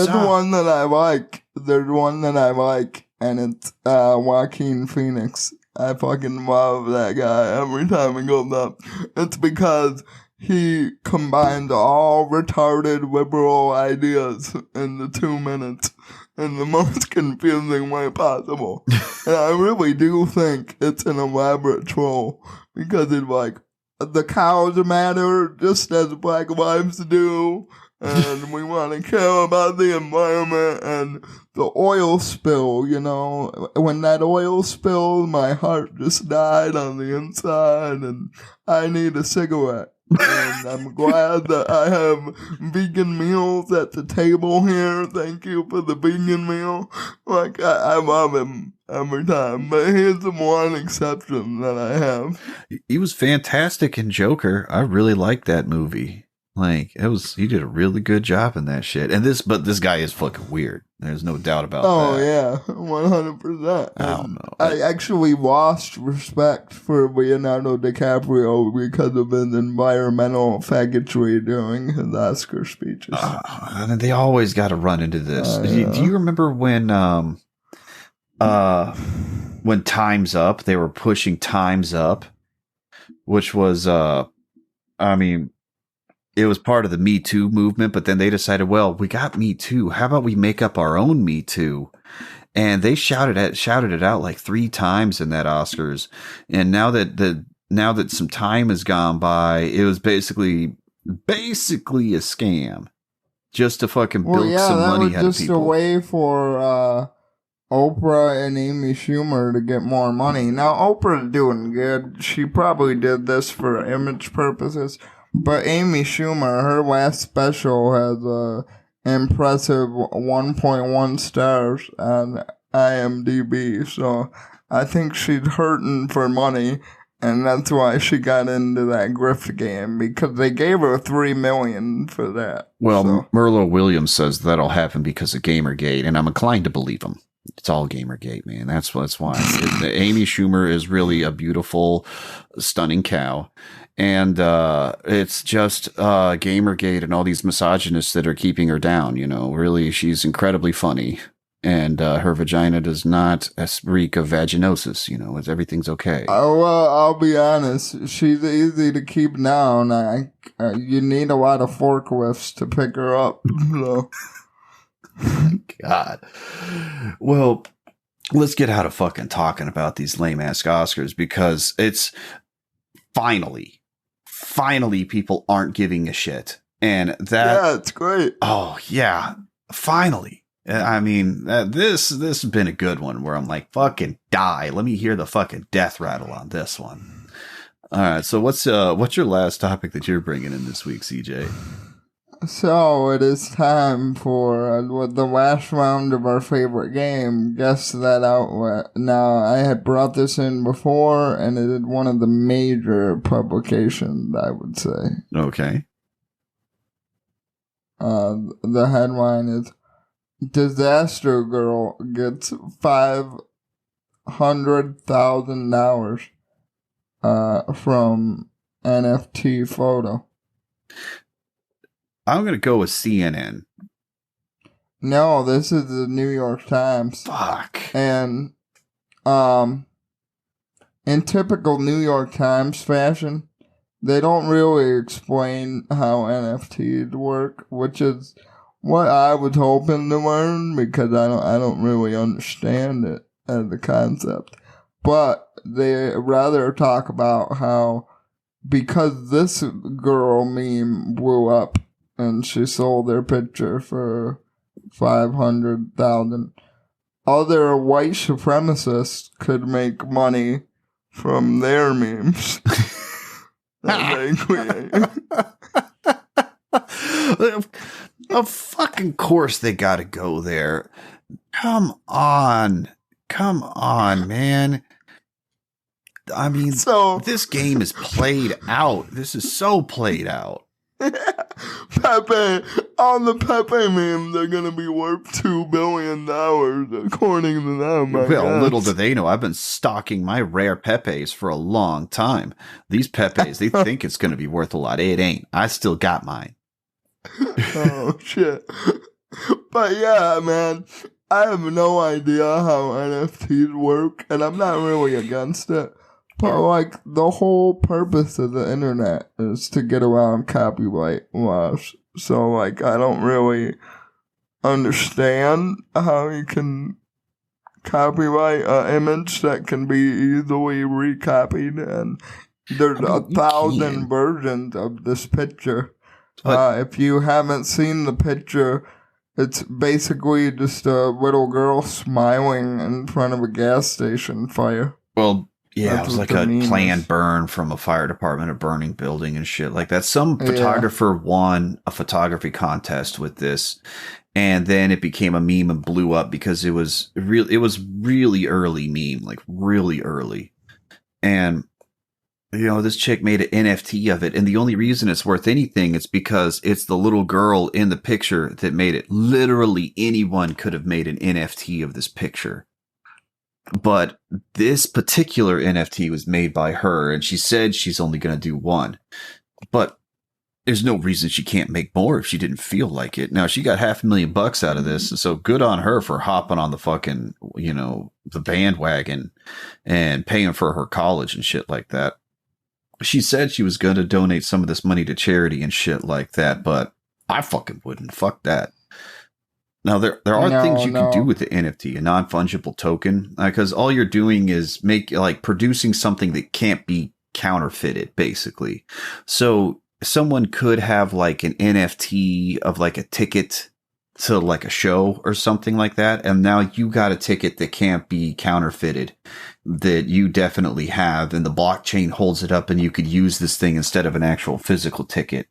one that I like. There's one that I like, and it's Joaquin Phoenix. I fucking love that guy every time he goes up. It's because he combined all retarded liberal ideas in the 2 minutes in the most confusing way possible. And I really do think it's an elaborate troll, because it's like, the cows matter just as black lives do. And we want to care about the environment and the oil spill, you know. When that oil spilled, my heart just died on the inside, and I need a cigarette. And I'm glad that I have vegan meals at the table here. Thank you for the vegan meal. Like, I love him every time. But here's the one exception that I have. He was fantastic in Joker. I really liked that movie. Like, he did a really good job in that shit. And this guy is fucking weird. There's no doubt about that. Oh, yeah, 100%. I don't know. I actually lost respect for Leonardo DiCaprio because of his environmental faggotry during his Oscar speeches. And they always got to run into this. Yeah. Do you remember when Time's Up, they were pushing Time's Up, which was, it was part of the Me Too movement, but then they decided, well, we got Me Too. How about we make up our own Me Too? And they shouted it out like 3 times in that Oscars. And now that some time has gone by, it was basically a scam just to fucking bilk some money out of people. Just a way for Oprah and Amy Schumer to get more money. Now, Oprah's doing good. She probably did this for image purposes. But Amy Schumer, her last special has a impressive 1.1 stars on IMDb. So I think she's hurting for money, and that's why she got into that grift game, because they gave her $3 million for that. Well, so. Merlo Williams says that'll happen because of Gamergate, and I'm inclined to believe him. It's all Gamergate, man. That's why. Amy Schumer is really a beautiful, stunning cow. And it's just Gamergate and all these misogynists that are keeping her down, you know. Really, she's incredibly funny. And her vagina does not reek of vaginosis, you know. Everything's okay. Oh, well, I'll be honest. She's easy to keep down. You need a lot of forklifts to pick her up. So. God. Well, let's get out of fucking talking about these lame-ass Oscars, because it's finally people aren't giving a shit. And that... Yeah, it's great. Oh, yeah. Finally. I mean, this has been a good one where I'm like, fucking die. Let me hear the fucking death rattle on this one. All right. So what's your last topic that you're bringing in this week, CJ? So it is time for the last round of our favorite game, Guess That Outlet. Now, I had brought this in before, and it is one of the major publications, I would say. Okay. The headline is, Disaster Girl gets $500,000 from NFT photo. I'm going to go with CNN. No, this is the New York Times. Fuck. And in typical New York Times fashion, they don't really explain how NFTs work, which is what I was hoping to learn because I don't really understand it as a concept. But they rather talk about how because this girl meme blew up and she sold their picture for $500,000, other white supremacists could make money from their memes that they create. Of fucking course they gotta go there. Come on, man. I mean, So this game is played out. This is so played out. Pepe, on the Pepe meme, they're gonna be worth $2 billion according to them. Well, little do they know, I've been stalking my rare Pepes for a long time. These Pepes, they think it's gonna be worth a lot. It ain't. I still got mine. Oh shit! But yeah, man, I have no idea how NFTs work, and I'm not really against it. But like the whole purpose of the internet is to get around copyright laws. So like I don't really understand how you can copyright an image that can be easily recopied, and there's 1,000 versions of this picture. If you haven't seen the picture, it's basically just a little girl smiling in front of a gas station fire. Well, yeah, That's it was what like the a meme planned is. burn from a fire department, a burning building and shit like that. Some photographer won a photography contest with this, and then it became a meme and blew up because it was really early meme, like really early. And you know, this chick made an NFT of it, and the only reason it's worth anything is because it's the little girl in the picture that made it. Literally anyone could have made an NFT of this picture. But this particular NFT was made by her, and she said she's only going to do one. But there's no reason she can't make more if she didn't feel like it. Now, she got $500,000 out of this, so good on her for hopping on the fucking, you know, the bandwagon and paying for her college and shit like that. She said she was going to donate some of this money to charity and shit like that, but I fucking wouldn't. Fuck that. Now, there are things you can do with the NFT, a non-fungible token, because all you're doing is producing something that can't be counterfeited, basically. So someone could have like an NFT of like a ticket to like a show or something like that, and now you got a ticket that can't be counterfeited that you definitely have, and the blockchain holds it up and you could use this thing instead of an actual physical ticket.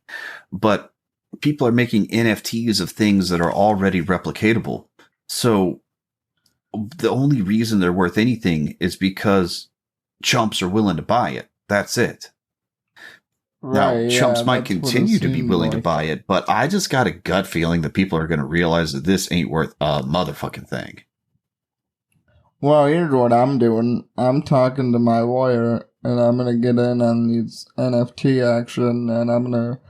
But people are making NFTs of things that are already replicatable. So the only reason they're worth anything is because chumps are willing to buy it. That's it. Right, now, chumps might continue to be willing to buy it, but I just got a gut feeling that people are going to realize that this ain't worth a motherfucking thing. Well, here's what I'm doing. I'm talking to my lawyer, and I'm going to get in on these NFT action, and I'm going to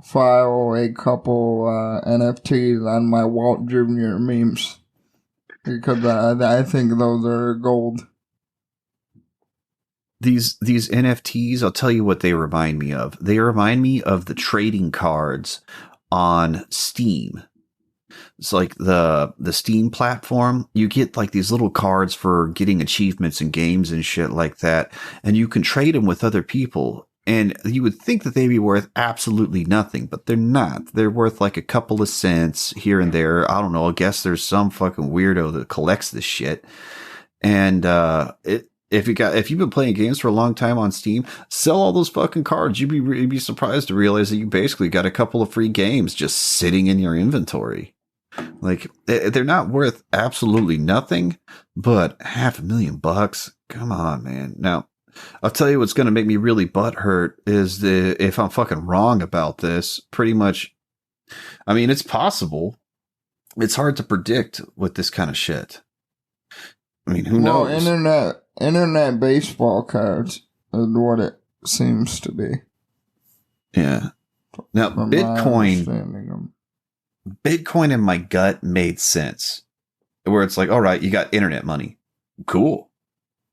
file a couple NFTs on my Walt Jr. memes, because I think those are gold. These NFTs, I'll tell you what they remind me of. They remind me of the trading cards on Steam. It's like the Steam platform. You get like these little cards for getting achievements in games and shit like that, and you can trade them with other people. And you would think that they'd be worth absolutely nothing, but they're not. They're worth like a couple of cents here and there. I don't know. I guess there's some fucking weirdo that collects this shit. And if you've been playing games for a long time on Steam, sell all those fucking cards. You'd be surprised to realize that you basically got a couple of free games just sitting in your inventory. Like, they're not worth absolutely nothing, but $500,000. Come on, man. Now, I'll tell you what's going to make me really butthurt is if I'm fucking wrong about this. Pretty much, I mean, it's possible. It's hard to predict with this kind of shit. I mean, who knows? Internet baseball cards is what it seems to be. Yeah. Now, Bitcoin in my gut made sense. Where it's like, all right, you got internet money. Cool.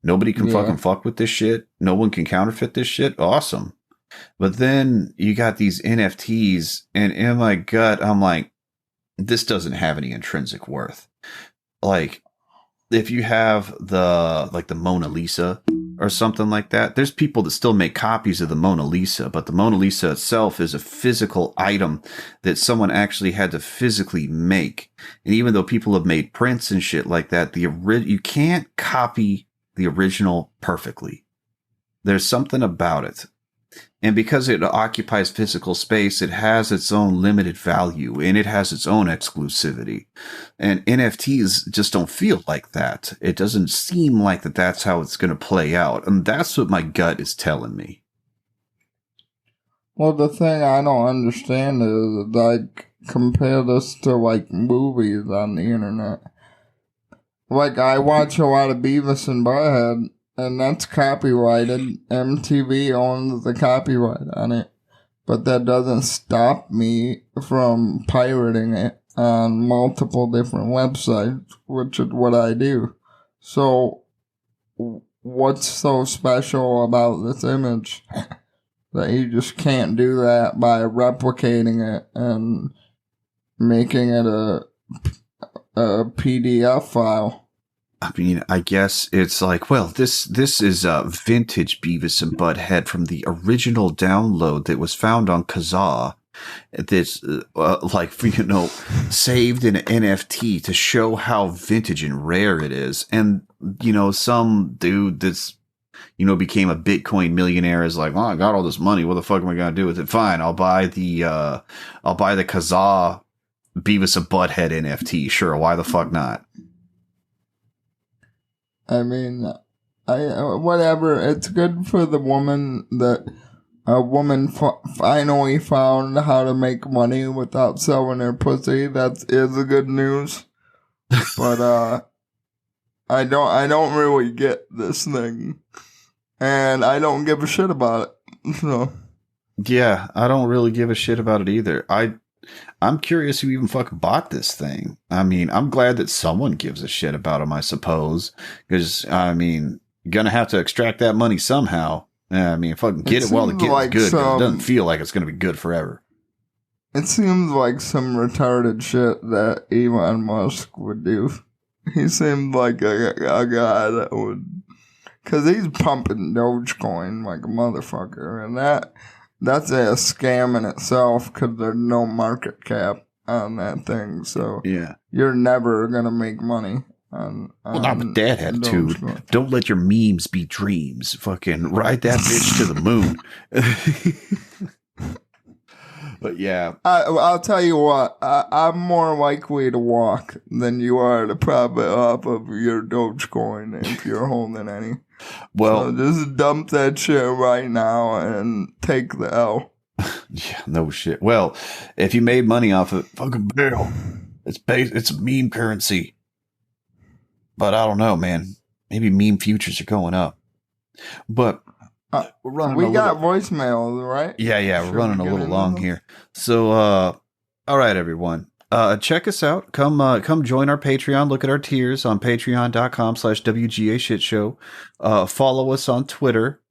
Nobody can fucking fuck with this shit. No one can counterfeit this shit. Awesome. But then you got these NFTs, and in my gut, I'm like, this doesn't have any intrinsic worth. Like, if you have the Mona Lisa or something like that, there's people that still make copies of the Mona Lisa, but the Mona Lisa itself is a physical item that someone actually had to physically make. And even though people have made prints and shit like that, you can't copy the original perfectly. There's something about it. And because it occupies physical space, it has its own limited value and it has its own exclusivity. And NFTs just don't feel like that. It doesn't seem like that's how it's going to play out. And that's what my gut is telling me. Well, the thing I don't understand is, like, compare this to, like, movies on the internet. Like, I watch a lot of Beavis and Butthead, and that's copyrighted. MTV owns the copyright on it. But that doesn't stop me from pirating it on multiple different websites, which is what I do. So, what's so special about this image that you just can't do that by replicating it and making it a PDF file? I mean, I guess it's like, well, this is vintage Beavis and Butthead from the original download that was found on Kazaa. That's saved in an NFT to show how vintage and rare it is. And, some dude that's, became a Bitcoin millionaire is like, well, I got all this money. What the fuck am I going to do with it? Fine. I'll buy the Kazaa Beavis and Butthead NFT. Sure. Why the fuck not? I mean, whatever. It's good for the woman that a woman finally found how to make money without selling her pussy. That is the good news. But I don't really get this thing, and I don't give a shit about it. So yeah, I don't really give a shit about it either. I'm curious who even fucking bought this thing. I mean, I'm glad that someone gives a shit about them, I suppose. Because, I mean, you're going to have to extract that money somehow. I mean, fucking get it while the getting's like good. 'Cause it doesn't feel like it's going to be good forever. It seems like some retarded shit that Elon Musk would do. He seemed like a guy that would... Because he's pumping Dogecoin like a motherfucker. And that's a scam in itself because there's no market cap on that thing. So yeah, you're never going to make money on well, not with that attitude. Don't let your memes be dreams. Fucking ride that bitch to the moon. But yeah. I'll tell you what. I'm more likely to walk than you are to profit off of your Dogecoin if you're holding any. Well, so just dump that shit right now and take the L. Yeah, no shit. Well, if you made money off of it, fucking bill. It's a meme currency. But I don't know, man. Maybe meme futures are going up. But we're running. We got voicemails, right? Yeah. We're running a little long here. So, all right, everyone. Check us out. Come join our Patreon. Look at our tiers on patreon.com/WGA Shit Show. Follow us on Twitter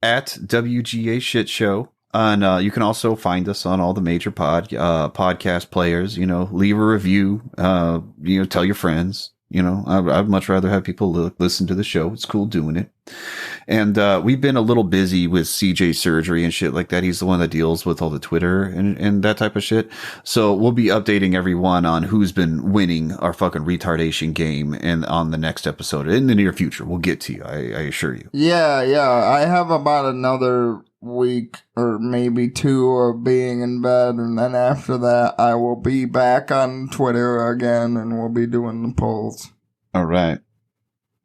at WGA Shit Show. And you can also find us on all the major podcast players. Leave a review. Tell your friends. I'd much rather have people listen to the show. It's cool doing it. And we've been a little busy with CJ surgery and shit like that. He's the one that deals with all the Twitter and that type of shit. So we'll be updating everyone on who's been winning our fucking retardation game and on the next episode in the near future. We'll get to you. I assure you. Yeah. I have about another week or maybe 2 of being in bed, and then after that I will be back on Twitter again and we'll be doing the polls. All right.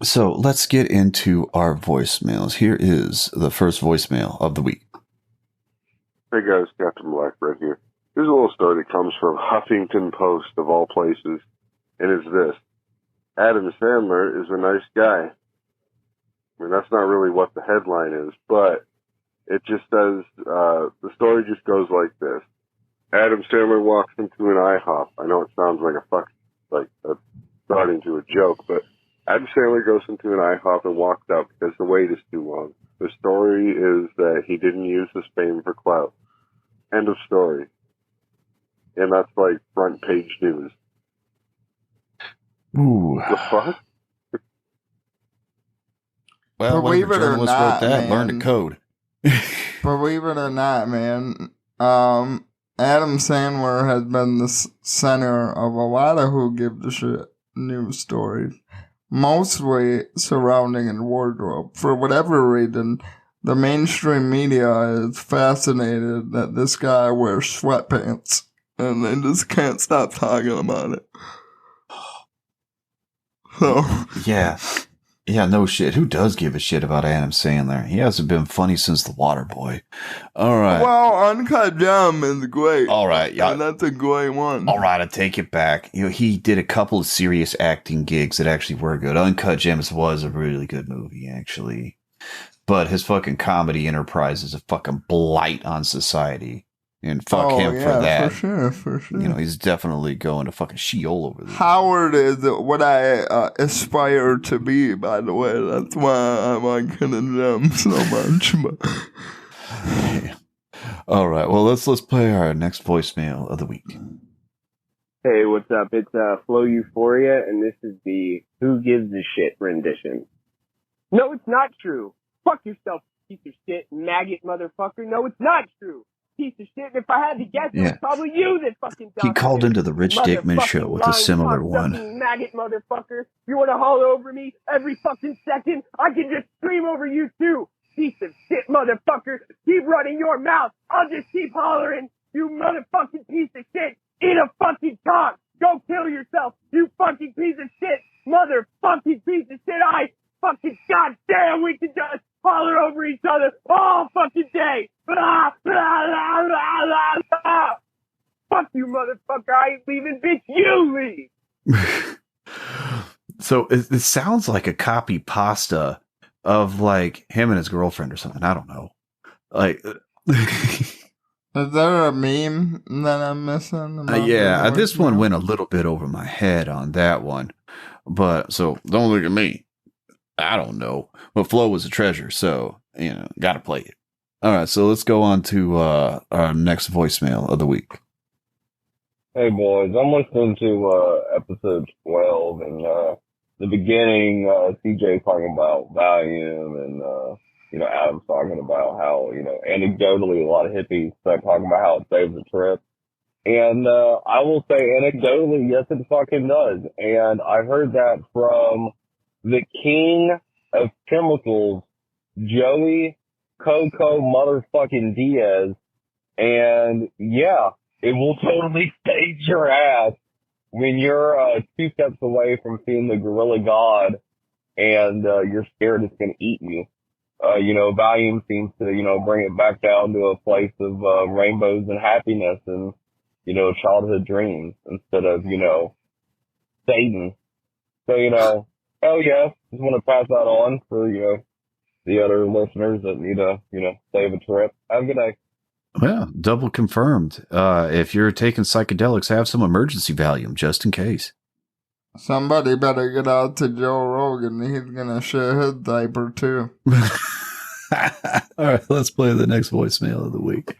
So let's get into our voicemails. Here is the first voicemail of the week. Hey guys, Captain Blackbread here. Here's a little story that comes from Huffington Post of all places, and it's this. Adam Sandler is a nice guy. I mean, that's not really what the headline is, but it just says, the story just goes like this. Adam Sandler walks into an IHOP. I know it sounds like starting to a joke, but Adam Sandler goes into an IHOP and walks out because the wait is too long. The story is that he didn't use his fame for clout. End of story. And that's like front page news. Ooh. The fuck? Well, Believe it or journalist not, wrote that, man. learned to code. Believe it or not, man, Adam Sandler has been the center of a lot of who give a shit news stories, mostly surrounding his wardrobe. For whatever reason, the mainstream media is fascinated that this guy wears sweatpants, and they just can't stop talking about it. So Yeah, no shit. Who does give a shit about Adam Sandler? He hasn't been funny since The Waterboy. All right. Well, Uncut Gem is great. All right, yeah. And that's a great one. All right, I take it back. He did a couple of serious acting gigs that actually were good. Uncut Gems was a really good movie, actually. But his fucking comedy enterprise is a fucking blight on society. And fuck him for that. For sure. He's definitely going to fucking Sheol over there. Howard is what I aspire to be, by the way. That's why I'm on them so much. Yeah. All right, well, let's play our next voicemail of the week. Hey, what's up? It's Flow Euphoria, and this is the Who Gives a Shit rendition. No, it's not true. Fuck yourself, piece of shit, maggot motherfucker. No, it's not true. Piece of shit. And if I had to guess, it was probably you that fucking He called into the Rich Dickman show with a similar one. Maggot motherfucker. You want to haul over me every fucking second? I can just scream over you too. Piece of shit motherfucker. Keep running your mouth. I'll just keep hollering. You motherfucking piece of shit. Eat a fucking cock. Go kill yourself. You fucking piece of shit. Motherfucking piece of shit. I fucking goddamn we can just holler over each other all fucking day. Blah, blah, blah, blah, blah, blah. Fuck you, motherfucker. I ain't leaving, bitch. You leave. So it sounds like a copy pasta of like him and his girlfriend or something. I don't know. Like, is there a meme that I'm missing? Yeah, this one went a little bit over my head on that one. But so don't look at me. I don't know. But Flo was a treasure, so, gotta play it. All right, so let's go on to our next voicemail of the week. Hey, boys, I'm listening to episode 12, and the beginning, CJ talking about Valium, and, Adam's talking about how, anecdotally, a lot of hippies start talking about how it saves a trip. And I will say, anecdotally, yes, it fucking does. And I heard that from the king of chemicals, Joey Coco motherfucking Diaz. And yeah, it will totally stage your ass when you're 2 steps away from seeing the gorilla god and you're scared it's going to eat you. Valium seems to, bring it back down to a place of rainbows and happiness and, childhood dreams instead of, Satan. So, hell yeah, just want to pass that on for, the other listeners that need to, save a trip. Have a good day. Well, double confirmed. If you're taking psychedelics, have some emergency Valium just in case. Somebody better get out to Joe Rogan. He's gonna share his diaper too. All right, let's play the next voicemail of the week.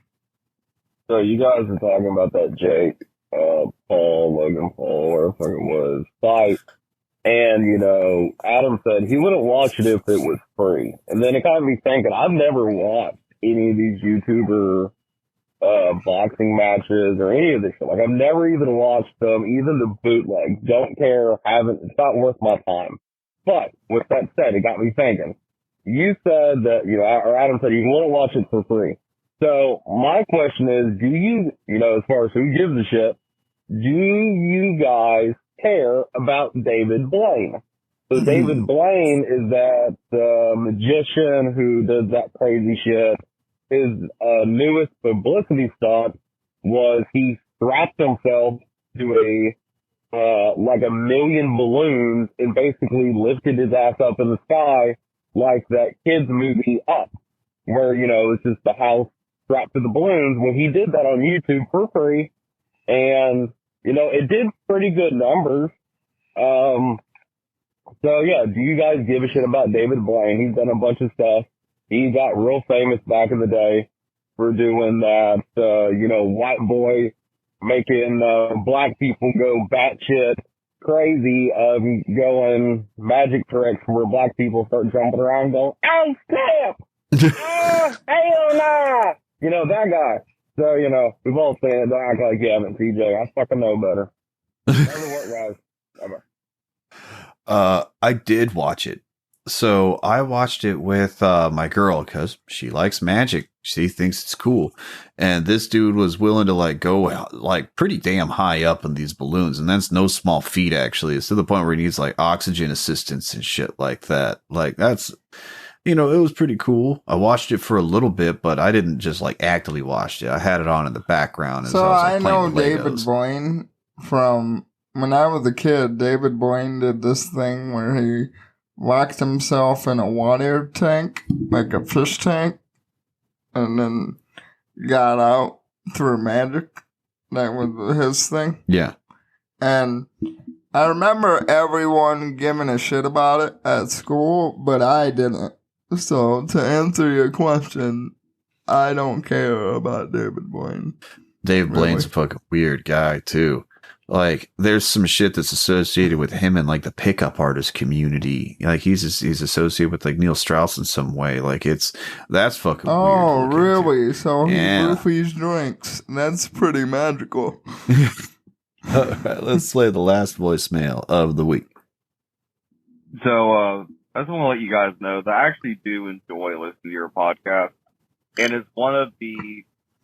So you guys are talking about that Jake, Logan Paul, whatever the fuck it was, fight. And, you know, Adam said he wouldn't watch it if it was free. And then it got me thinking, I've never watched any of these YouTuber boxing matches or any of this shit. Like, I've never even watched them, even the bootleg. Don't care, haven't, it's not worth my time. But, with that said, it got me thinking. You said that, you know, or Adam said you wouldn't watch it for free. So, my question is, do you, you know, as far as who gives a shit, do you guys care about David Blaine? So David Blaine is that magician who does that crazy shit. His newest publicity stunt was he strapped himself to like 1 million balloons and basically lifted his ass up in the sky like that kids movie Up, where, you know, it's just the house strapped to the balloons. Well, he did that on YouTube for free, and, you know, it did pretty good numbers. So yeah, do you guys give a shit about David Blaine? He's done a bunch of stuff. He got real famous back in the day for doing that, you know, white boy making black people go batshit crazy, going magic tricks where black people start jumping around and going, oh snap! Hell nah! You know, that guy. So, you know, we've all seen it. Don't act like you haven't, TJ. I fucking know better. Never work, guys. Ever. I did watch it. So I watched it with my girl because she likes magic. She thinks it's cool. And this dude was willing to like go out, like pretty damn high up in these balloons. And that's no small feat, actually. It's to the point where he needs like oxygen assistance and shit like that. Like that's, you know, it was pretty cool. I watched it for a little bit, but I didn't just like actively watch it. I had it on in the background. As so I was, like, I know David Blaine from when I was a kid. David Blaine did this thing where he locked himself in a water tank, like a fish tank, and then got out through magic. That was his thing. Yeah. And I remember everyone giving a shit about it at school, but I didn't. So, to answer your question, I don't care about David Blaine. David Blaine's a fucking weird guy, too. Like, there's some shit that's associated with him and like the pickup artist community. Like, he's associated with like Neil Strauss in some way. Like, that's fucking weird. Oh, really? So he yeah. roofies drinks. That's pretty magical. All right, let's play the last voicemail of the week. So, I just want to let you guys know that I actually do enjoy listening to your podcast. And it's one of the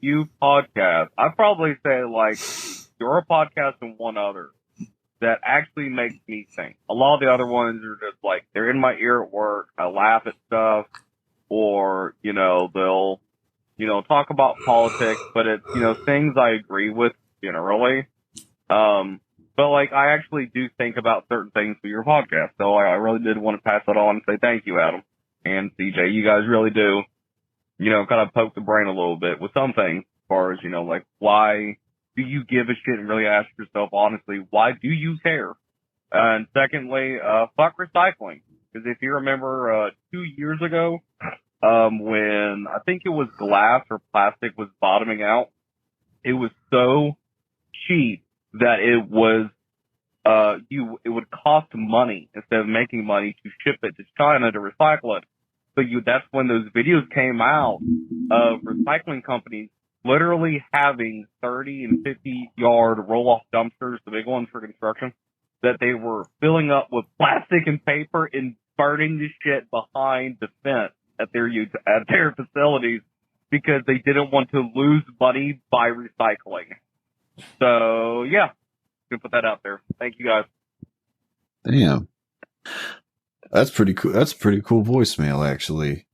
few podcasts, I'd probably say like, your podcast and one other that actually makes me think. A lot of the other ones are just like, they're in my ear at work, I laugh at stuff, or, you know, they'll, you know, talk about politics, but it's, you know, things I agree with generally. But like, I actually do think about certain things for your podcast, so I really did want to pass that on and say thank you, Adam and CJ. You guys really do, you know, kind of poke the brain a little bit with some things, as far as, you know, like, why do you give a shit and really ask yourself, honestly, why do you care? And secondly, fuck recycling. Because if you remember, 2 years ago, when I think it was glass or plastic was bottoming out, it was so cheap that it was, it would cost money instead of making money to ship it to China to recycle it. So that's when those videos came out of recycling companies literally having 30 and 50 yard roll-off dumpsters, the big ones for construction, that they were filling up with plastic and paper and burning the shit behind the fence at their facilities because they didn't want to lose money by recycling. So, yeah, gonna put that out there. Thank you, guys. Damn. That's pretty cool. That's a pretty cool voicemail, actually.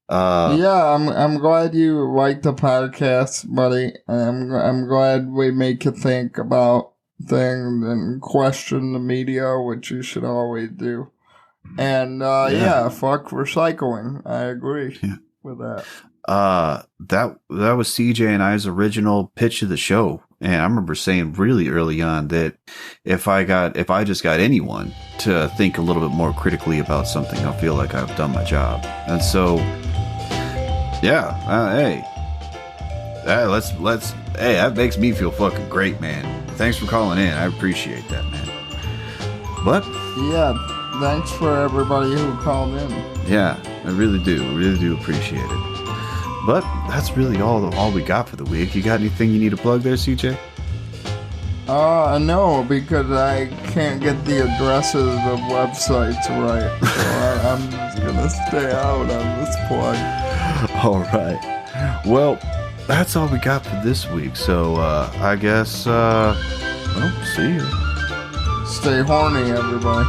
Yeah, I'm glad you like the podcast, buddy. I'm glad we make you think about things and question the media, which you should always do. And yeah, fuck recycling. I agree with that. That was CJ and I's original pitch of the show. And I remember saying really early on that if I just got anyone to think a little bit more critically about something, I'll feel like I've done my job. And so, yeah, hey, hey, that makes me feel fucking great, man. Thanks for calling in. I appreciate that, man. But yeah. thanks for everybody who called in. Yeah, I really do appreciate it. But that's really all we got for the week. You got anything you need to plug there, CJ? No, because I can't get the addresses of websites right. So I'm just gonna stay out on this plug. All right. Well, that's all we got for this week. So I guess, well, see you. Stay horny, everybody.